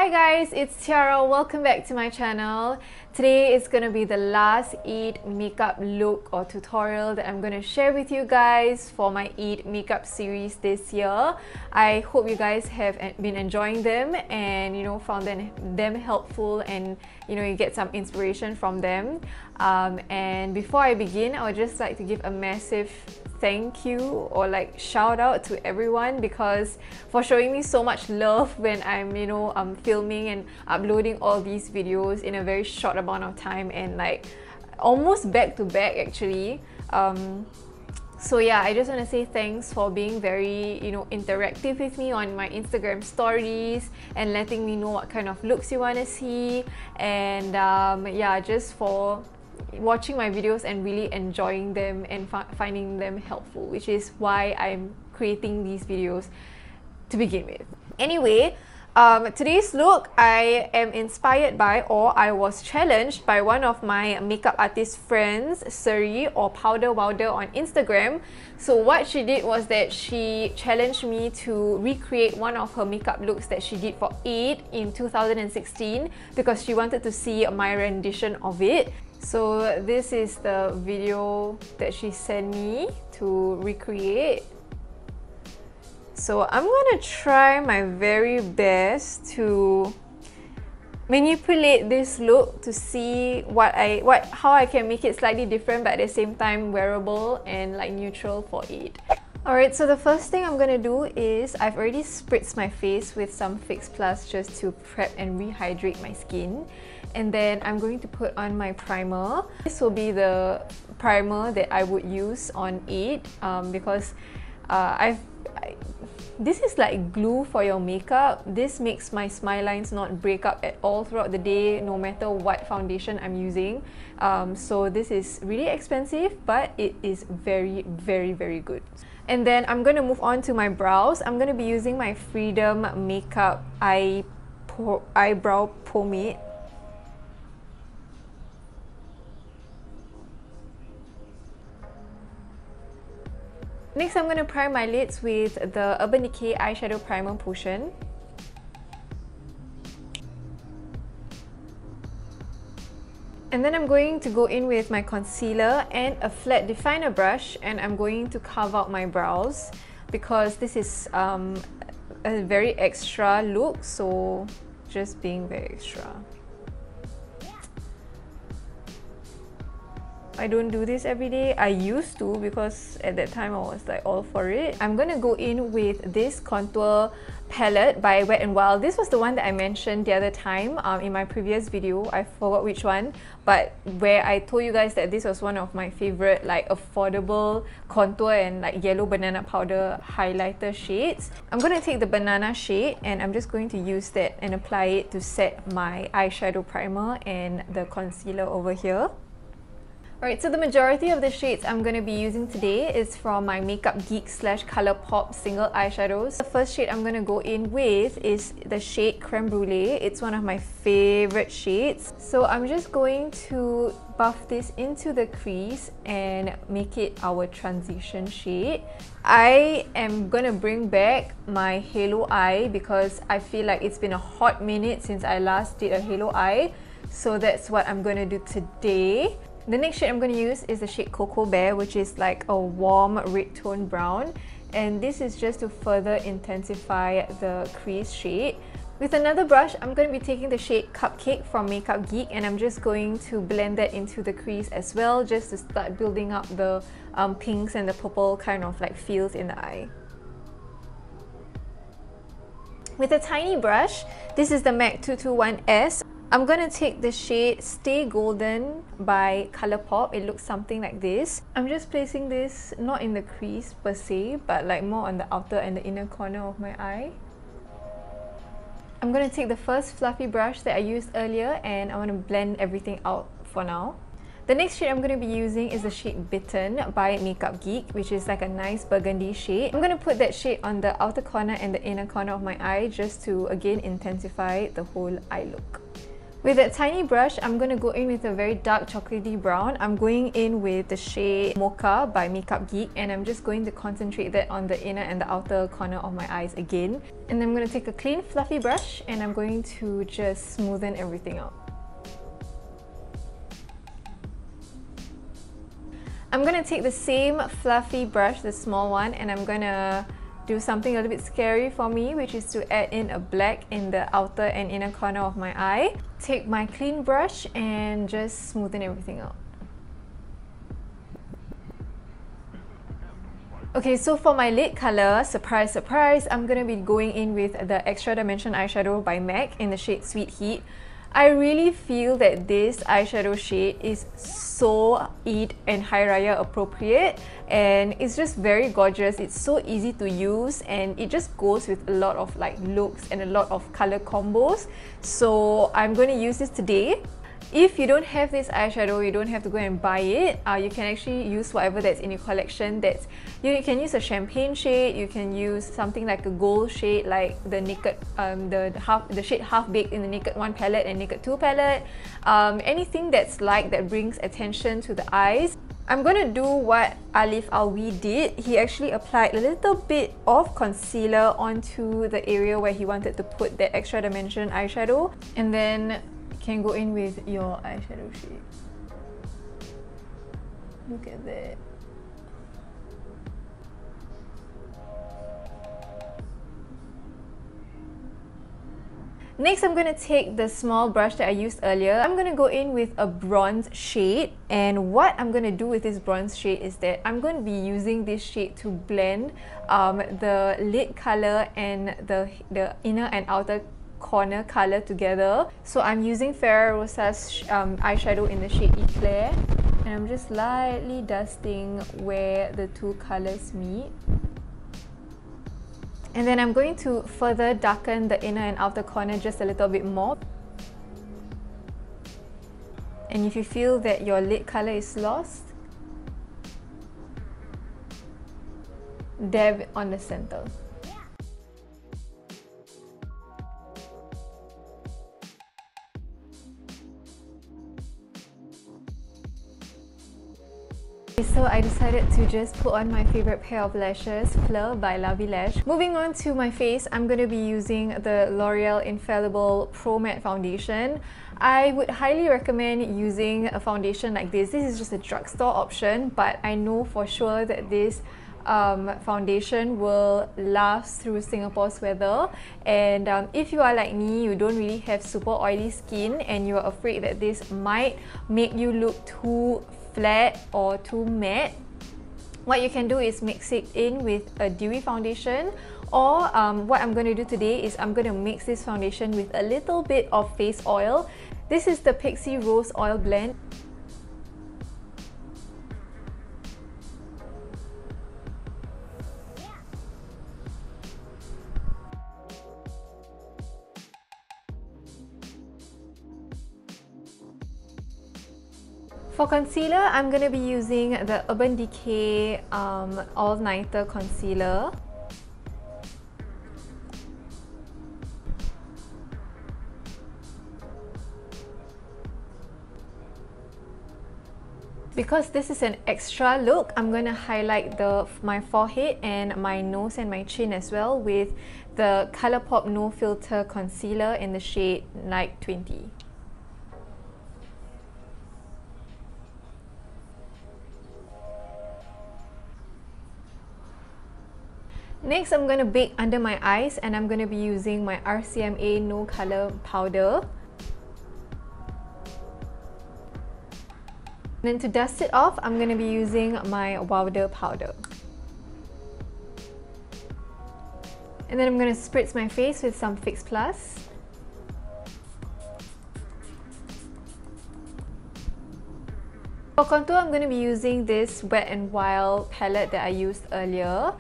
Hi guys, it's Tiara. Welcome back to my channel. Today is going to be the last Eid makeup look or tutorial that I'm going to share with you guys for my Eid makeup series this year. I hope you guys have been enjoying them and found them helpful and you get some inspiration from them. And before I begin, I would just like to give a massive thank you or shout out to everyone because for showing me so much love when I'm filming and uploading all these videos in a very short amount of time and almost back to back actually. So yeah, I just want to say thanks for being very interactive with me on my Instagram stories and letting me know what kind of looks you want to see, and yeah, just for watching my videos and really enjoying them and finding them helpful, which is why I'm creating these videos to begin with. Anyway, today's look I am inspired by, or I was challenged by one of my makeup artist friends, Suri or Powder Wowder on Instagram. So what she did was that she challenged me to recreate one of her makeup looks that she did for Eid in 2016 because she wanted to see my rendition of it. So this is the video that she sent me to recreate. So I'm gonna try my very best to manipulate this look to see how I can make it slightly different but at the same time wearable and neutral for Eid. Alright, so the first thing I'm gonna do is I've already spritzed my face with some Fix Plus just to prep and rehydrate my skin. And then I'm going to put on my primer. This will be the primer that I would use on Eid because this is like glue for your makeup. This makes my smile lines not break up at all throughout the day, no matter what foundation I'm using. So this is really expensive, but it is very, very, very good. And then I'm going to move on to my brows. I'm going to be using my Freedom Makeup Eyebrow Pomade. Next, I'm going to prime my lids with the Urban Decay Eyeshadow Primer Potion. And then I'm going to go in with my concealer and a flat definer brush, and I'm going to carve out my brows because this is a very extra look, so just being very extra. I don't do this every day. I used to because at that time I was all for it. I'm gonna go in with this contour palette by Wet n Wild. This was the one that I mentioned the other time in my previous video. I forgot which one, but where I told you guys that this was one of my favorite affordable contour and yellow banana powder highlighter shades. I'm gonna take the banana shade and I'm just going to use that and apply it to set my eyeshadow primer and the concealer over here. Alright, so the majority of the shades I'm going to be using today is from my Makeup Geek / Colourpop single eyeshadows. The first shade I'm going to go in with is the shade Creme Brulee. It's one of my favorite shades. So I'm just going to buff this into the crease and make it our transition shade. I am going to bring back my halo eye because I feel like it's been a hot minute since I last did a halo eye. So that's what I'm going to do today. The next shade I'm going to use is the shade Cocoa Bear, which is a warm red tone brown, and this is just to further intensify the crease shade. With another brush, I'm going to be taking the shade Cupcake from Makeup Geek, and I'm just going to blend that into the crease as well, just to start building up the pinks and the purple kind of feels in the eye. With a tiny brush, this is the MAC 221S. I'm going to take the shade Stay Golden by Colourpop. It looks something like this. I'm just placing this not in the crease per se, but more on the outer and the inner corner of my eye. I'm going to take the first fluffy brush that I used earlier and I want to blend everything out for now. The next shade I'm going to be using is the shade Bitten by Makeup Geek, which is a nice burgundy shade. I'm going to put that shade on the outer corner and the inner corner of my eye just to again intensify the whole eye look. With that tiny brush, I'm going to go in with a very dark chocolatey brown. I'm going in with the shade Mocha by Makeup Geek, and I'm just going to concentrate that on the inner and the outer corner of my eyes again. And then I'm going to take a clean fluffy brush and I'm going to just smoothen everything out. I'm going to take the same fluffy brush, the small one, and I'm going to do something a little bit scary for me, which is to add in a black in the outer and inner corner of my eye. Take my clean brush and just smoothen everything out. Okay, so for my lid color, surprise, surprise, I'm gonna be going in with the Extra Dimension eyeshadow by MAC in the shade Sweet Heat. I really feel that this eyeshadow shade is so Eid and Hari Raya appropriate, and it's just very gorgeous. It's so easy to use and it just goes with a lot of like looks and a lot of color combos. So I'm going to use this today. If you don't have this eyeshadow, you don't have to go and buy it. You can actually use whatever that's in your collection. You can use a champagne shade, you can use something like a gold shade like the Naked, the shade Half Baked in the Naked 1 palette and Naked 2 palette. Anything that brings attention to the eyes. I'm going to do what Alif Alwi did. He actually applied a little bit of concealer onto the area where he wanted to put that Extra Dimension eyeshadow, and then can go in with your eyeshadow shade. Look at that. Next, I'm going to take the small brush that I used earlier. I'm going to go in with a bronze shade, and what I'm going to do with this bronze shade is that I'm going to be using this shade to blend the lid color and the inner and outer corner color together. So I'm using Ferrero Rocher's eyeshadow in the shade Eclair, and I'm just lightly dusting where the two colors meet. And then I'm going to further darken the inner and outer corner just a little bit more. And if you feel that your lid color is lost, dab it on the center. So I decided to just put on my favorite pair of lashes, Fleur by Leche. Moving on to my face, I'm going to be using the L'Oreal Infallible Pro Matte Foundation. I would highly recommend using a foundation like this. This is just a drugstore option, but I know for sure that this foundation will last through Singapore's weather. And if you are like me, you don't really have super oily skin and you're afraid that this might make you look too flat or too matte, what you can do is mix it in with a dewy foundation, or what I'm going to do today is I'm going to mix this foundation with a little bit of face oil. This is the Pixie Rose Oil Blend. For concealer, I'm going to be using the Urban Decay All Nighter Concealer. Because this is an extra look, I'm going to highlight my forehead and my nose and my chin as well with the Colourpop No Filter Concealer in the shade Night 20. Next, I'm going to bake under my eyes, and I'm going to be using my RCMA No Color Powder. Then to dust it off, I'm going to be using my Wowder powder. And then I'm going to spritz my face with some Fix Plus. For contour, I'm going to be using this Wet n Wild palette that I used earlier.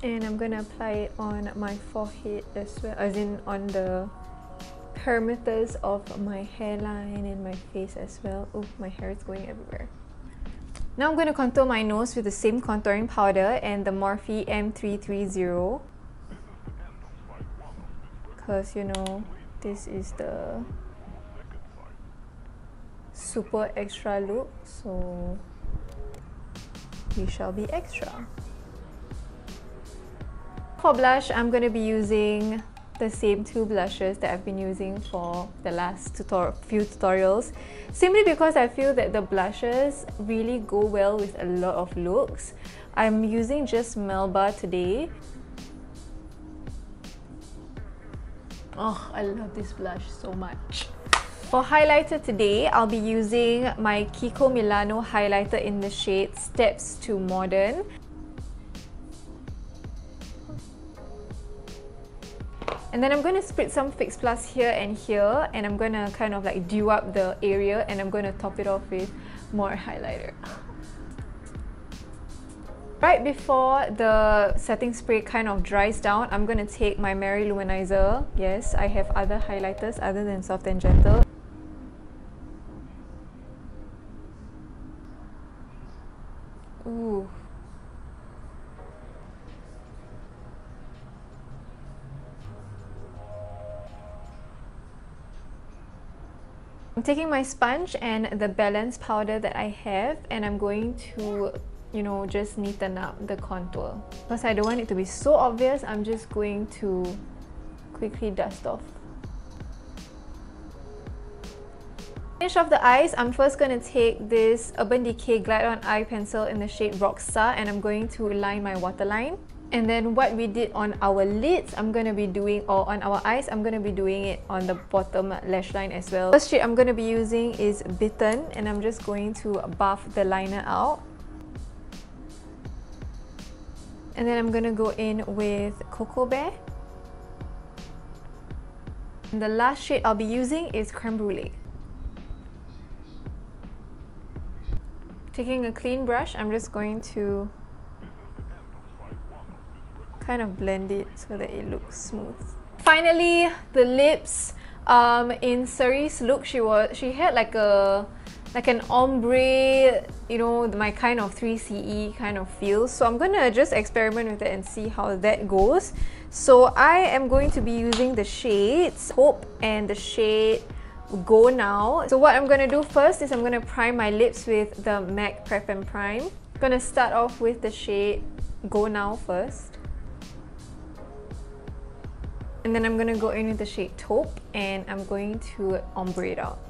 And I'm gonna apply it on my forehead as well, as in on the perimeters of my hairline and my face as well. Oh, my hair is going everywhere. Now I'm gonna contour my nose with the same contouring powder and the Morphe M330. because you know this is the super extra look, so we shall be extra. For blush, I'm going to be using the same two blushes that I've been using for the last few tutorials, simply because I feel that the blushes really go well with a lot of looks. I'm using just Melba today. Oh, I love this blush so much. For highlighter today, I'll be using my Kiko Milano highlighter in the shade Steps to Modern. And then I'm going to spritz some Fix Plus here, and I'm going to kind of like dew up the area, and I'm going to top it off with more highlighter. Right before the setting spray kind of dries down, I'm going to take my Mary Loumanizer. Yes, I have other highlighters other than Soft and Gentle. Ooh. I'm taking my sponge and the balance powder that I have, and I'm going to, you know, just neaten up the contour. Because I don't want it to be so obvious, I'm just going to quickly dust off. Finish off the eyes, I'm first going to take this Urban Decay Glide On Eye Pencil in the shade Rockstar, and I'm going to line my waterline. And then what we did on our lids, I'm going to be doing, or on our eyes, I'm going to be doing it on the bottom lash line as well. First shade I'm going to be using is Bitten, and I'm just going to buff the liner out. And then I'm going to go in with Cocoa Bear. And the last shade I'll be using is Creme Brulee. Taking a clean brush, I'm just going to kind of blend it so that it looks smooth. Finally, the lips. In Suri's look, she had like an ombre, you know, my kind of 3CE kind of feel. So I'm gonna just experiment with it and see how that goes. So I am going to be using the shades Hope and the shade Go Now. So what I'm gonna do first is I'm gonna prime my lips with the MAC Prep and Prime. I'm gonna start off with the shade Go Now first. And then I'm going to go in with the shade Taupe, and I'm going to ombre it out.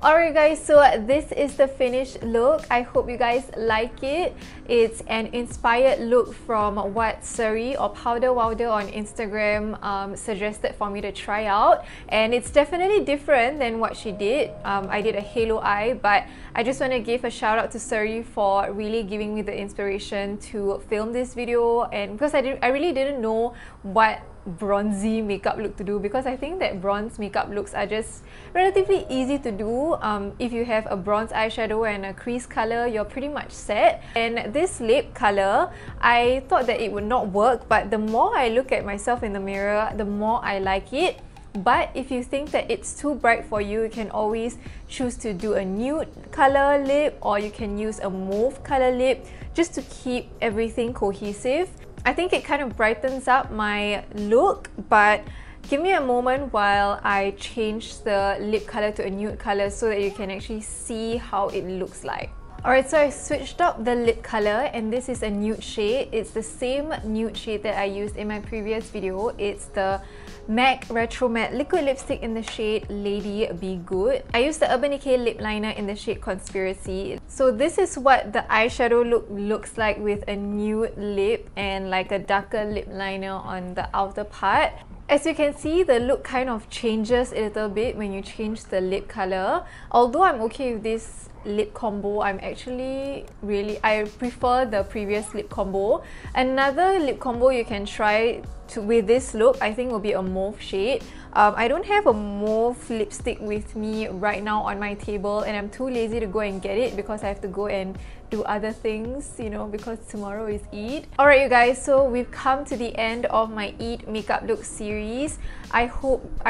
Alright guys, so this is the finished look. I hope you guys like it. It's an inspired look from what Suri or Powder Wowder on Instagram suggested for me to try out, and it's definitely different than what she did. I did a halo eye, but I just want to give a shout out to Suri for really giving me the inspiration to film this video, and because I really didn't know what bronzy makeup look to do, because I think that bronze makeup looks are just relatively easy to do. If you have a bronze eyeshadow and a crease color, you're pretty much set. And this lip color, I thought that it would not work, but the more I look at myself in the mirror, the more I like it. But if you think that it's too bright for you, you can always choose to do a nude color lip, or you can use a mauve color lip just to keep everything cohesive. I think it kind of brightens up my look, but give me a moment while I change the lip color to a nude color so that you can actually see how it looks like. Alright, so I switched up the lip color, and this is a nude shade. It's the same nude shade that I used in my previous video. It's the MAC Retro Matte Liquid Lipstick in the shade Lady Be Good. I used the Urban Decay lip liner in the shade Conspiracy. So this is what the eyeshadow look looks like with a nude lip and like a darker lip liner on the outer part. As you can see, the look kind of changes a little bit when you change the lip color. Although I'm okay with this lip combo, I prefer the previous lip combo. Another lip combo you can try with this look, I think, will be a mauve shade. I don't have a mauve lipstick with me right now on my table, and I'm too lazy to go and get it because I have to go and do other things, you know, because tomorrow is Eid. Alright you guys, so we've come to the end of my Eid makeup look series. I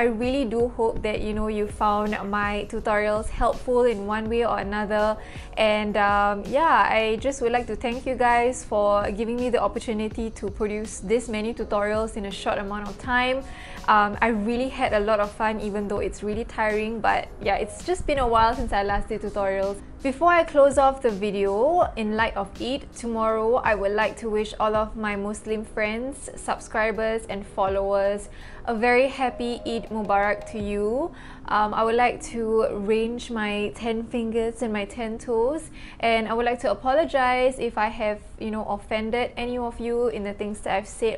really do hope that, you know, you found my tutorials helpful in one way or another. And yeah, I just would like to thank you guys for giving me the opportunity to produce this many tutorials in a short amount of time. I really had a lot of fun, even though it's really tiring, but yeah, it's just been a while since I last did tutorials. Before I close off the video, in light of Eid, tomorrow I would like to wish all of my Muslim friends, subscribers and followers a very happy Eid Mubarak to you. I would like to range my 10 fingers and my 10 toes, and I would like to apologize if I have, you know, offended any of you in the things that I've said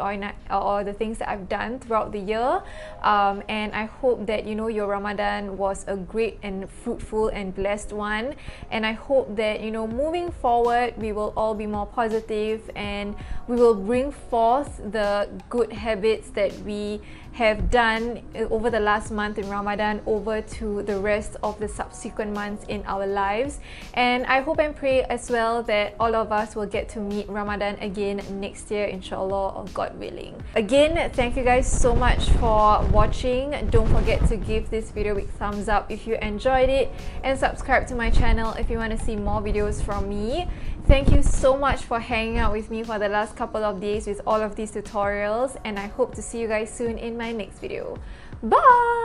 or the things that I've done throughout the year. And I hope that, you know, your Ramadan was a great and fruitful and blessed one. And I hope that, you know, moving forward, we will all be more positive and we will bring forth the good habits that we have done over the last month in Ramadan over to the rest of the subsequent months in our lives. And I hope and pray as well that all of us will get to meet Ramadan again next year, inshallah, or God willing. Again, thank you guys so much for watching. Don't forget to give this video a big thumbs up if you enjoyed it, and subscribe to my channel if you want to see more videos from me. Thank you so much for hanging out with me for the last couple of days with all of these tutorials, and I hope to see you guys soon in my next video. Bye!